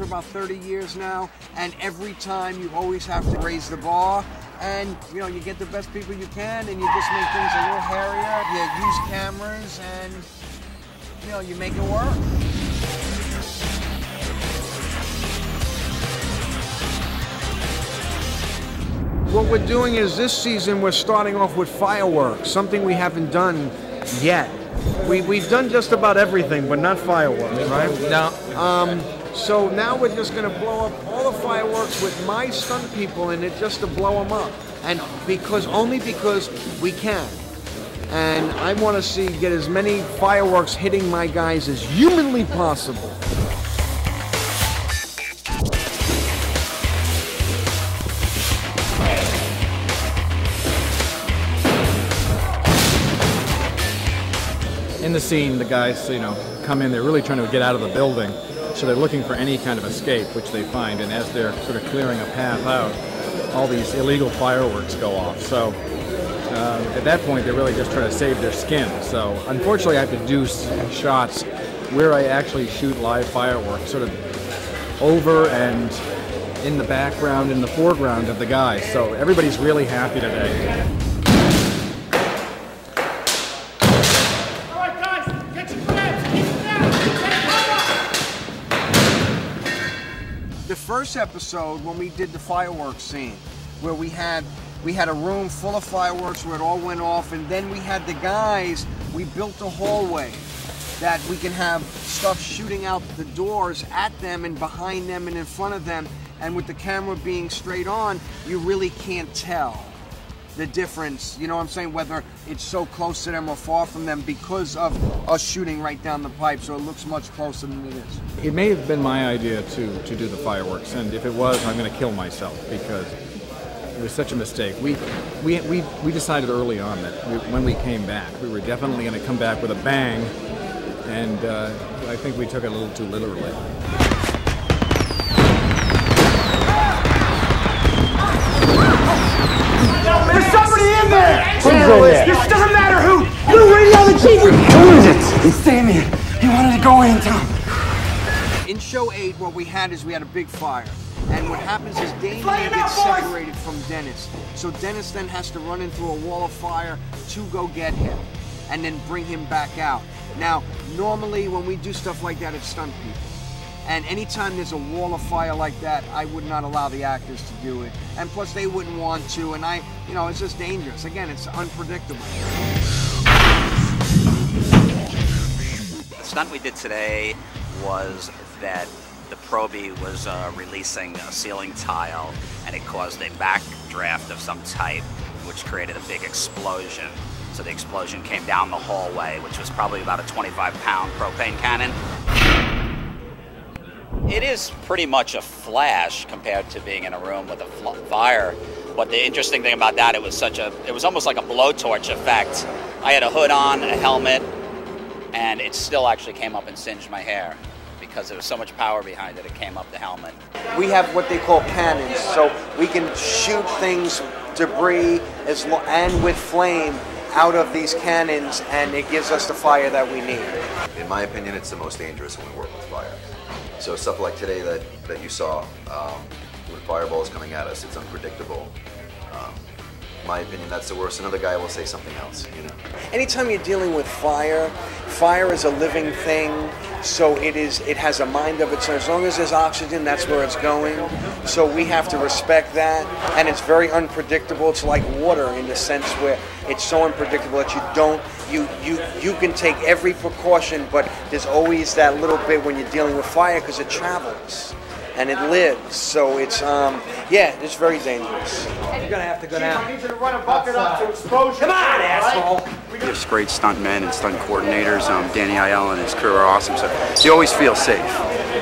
about 30 years now, and every time you always have to raise the bar, and you know, you get the best people you can, and you just make things a little hairier. You use cameras, and you know, you make it work. What we're doing is this season we're starting off with fireworks, something we haven't done yet. We've done just about everything, but not fireworks, right? No. So now we're just going to blow up all the fireworks with my stunt people in it, just to blow them up, and only because we can. And I want to get as many fireworks hitting my guys as humanly possible. In the scene, the guys, you know, come in, they're really trying to get out of the building, so they're looking for any kind of escape, which they find, and as they're sort of clearing a path out, all these illegal fireworks go off. So at that point, they're really just trying to save their skin. So unfortunately, I have to do shots where I actually shoot live fireworks, sort of over and in the background, in the foreground of the guys. So everybody's really happy today. The first episode, when we did the fireworks scene, where we had a room full of fireworks where it all went off, and then we had the guys, we built a hallway that we can have stuff shooting out the doors at them and behind them and in front of them, and with the camera being straight on, you really can't tell the difference, you know what I'm saying, whether it's so close to them or far from them because of us shooting right down the pipe, so it looks much closer than it is. It may have been my idea to do the fireworks, and if it was, I'm going to kill myself because it was such a mistake. We decided early on that when we came back, we were definitely going to come back with a bang, and I think we took it a little too literally. There's somebody in there! Who's in there? It doesn't matter who! You radio the chief! Who is it? It's Damien. He wanted to go in, Tom. In show 8, what we had a big fire. And what happens is Damien gets separated from Dennis. So Dennis then has to run in through a wall of fire to go get him and then bring him back out. Now, normally when we do stuff like that, it's stunt people. And anytime there's a wall of fire like that, I would not allow the actors to do it. And plus they wouldn't want to, and you know, it's just dangerous. Again, it's unpredictable. The stunt we did today was that the Proby was releasing a ceiling tile, and it caused a backdraft of some type, which created a big explosion. So the explosion came down the hallway, which was probably about a 25-pound propane cannon. It is pretty much a flash compared to being in a room with a fire. But the interesting thing about that, it was almost like a blowtorch effect. I had a hood on, a helmet, and it still actually came up and singed my hair because there was so much power behind it, it came up the helmet. We have what they call cannons, so we can shoot things, debris, and with flame out of these cannons, and it gives us the fire that we need. In my opinion, it's the most dangerous when we work with fire. So stuff like today that you saw, with fireballs coming at us, it's unpredictable. In my opinion, that's the worst. Another guy will say something else, you know. Anytime you're dealing with fire, fire is a living thing, so it has a mind of its own. As long as there's oxygen, that's where it's going. So we have to respect that, and it's very unpredictable. It's like water in the sense where it's so unpredictable that you can take every precaution, but there's always that little bit when you're dealing with fire because it travels and it lives. So it's yeah, it's very dangerous. You're gonna have to go down. I need you to run a bucket up to exposure. Come on, asshole! There's great stunt men and stunt coordinators. Danny Aiello and his crew are awesome, so you always feel safe.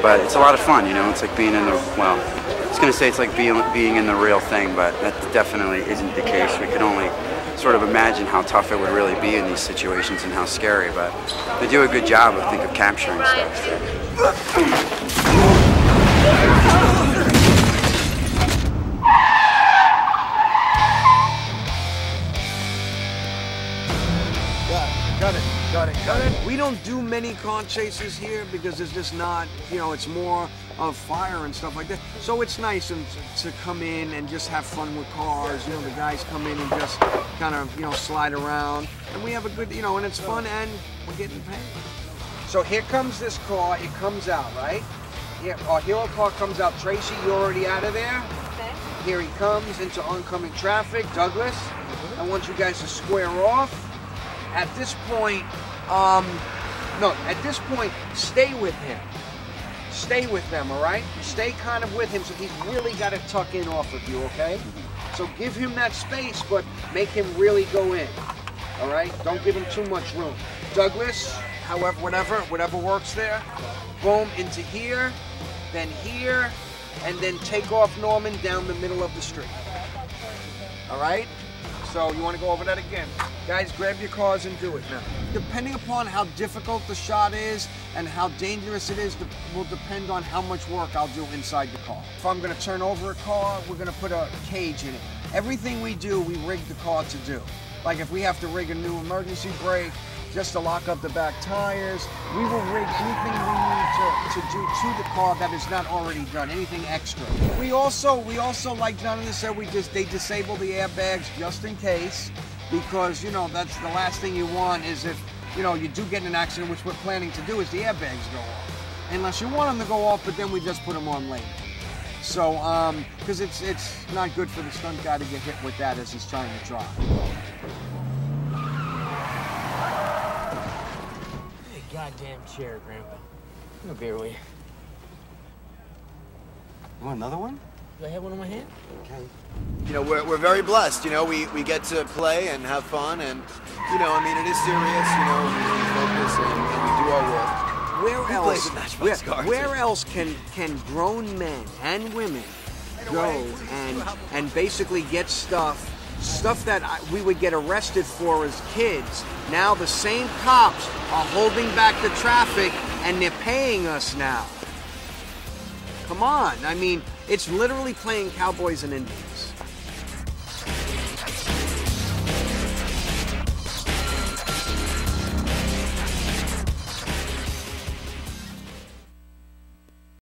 But it's a lot of fun, you know. It's like being in the, well, I was gonna say it's like being in the real thing, but that definitely isn't the case. We can only sort of imagine how tough it would really be in these situations and how scary, but they do a good job, I think, of capturing stuff. Yeah. Got it. We don't do many car chases here because it's just not, you know, it's more of fire and stuff like that. So it's nice to come in and just have fun with cars. You know, the guys come in and just kind of, you know, slide around. And we have a good, you know, and it's fun and we're getting paid. So here comes this car. It comes out, right? Here, our hero car comes out. Tracy, you're already out of there. Okay. Here he comes into oncoming traffic. Douglas, I want you guys to square off. At this point, stay with him. Stay with them, all right? Stay kind of with him, so he's really got to tuck in off of you, okay? So give him that space, but make him really go in, all right? Don't give him too much room. Douglas, however, whatever works there. Boom, into here, and then take off Norman down the middle of the street. All right? So you want to go over that again. Guys, grab your cars and do it now. Depending upon how difficult the shot is and how dangerous it is, will depend on how much work I'll do inside the car. If I'm going to turn over a car, we're going to put a cage in it. Everything we do, we rig the car to do. Like if we have to rig a new emergency brake, just to lock up the back tires, we will rig anything we need to do to the car that is not already done, anything extra. We also, like Jonathan said, they disable the airbags just in case, because, you know, that's the last thing you want is if, you know, you do get in an accident, which we're planning to do, is the airbags go off. Unless you want them to go off, but then we just put them on later. So, because it's not good for the stunt guy to get hit with that as he's trying to drive. Goddamn chair, Grandpa. No beer, will you? You want another one? Do I have one in my hand? Okay. You know, we're very blessed. You know, we get to play and have fun, and you know, I mean, it is serious. You know, we focus and we do our work. Where else can grown men and women go and basically get stuff that we would get arrested for as kids? Now the same cops are holding back the traffic and they're paying us now. Come on, I mean, it's literally playing cowboys and Indians.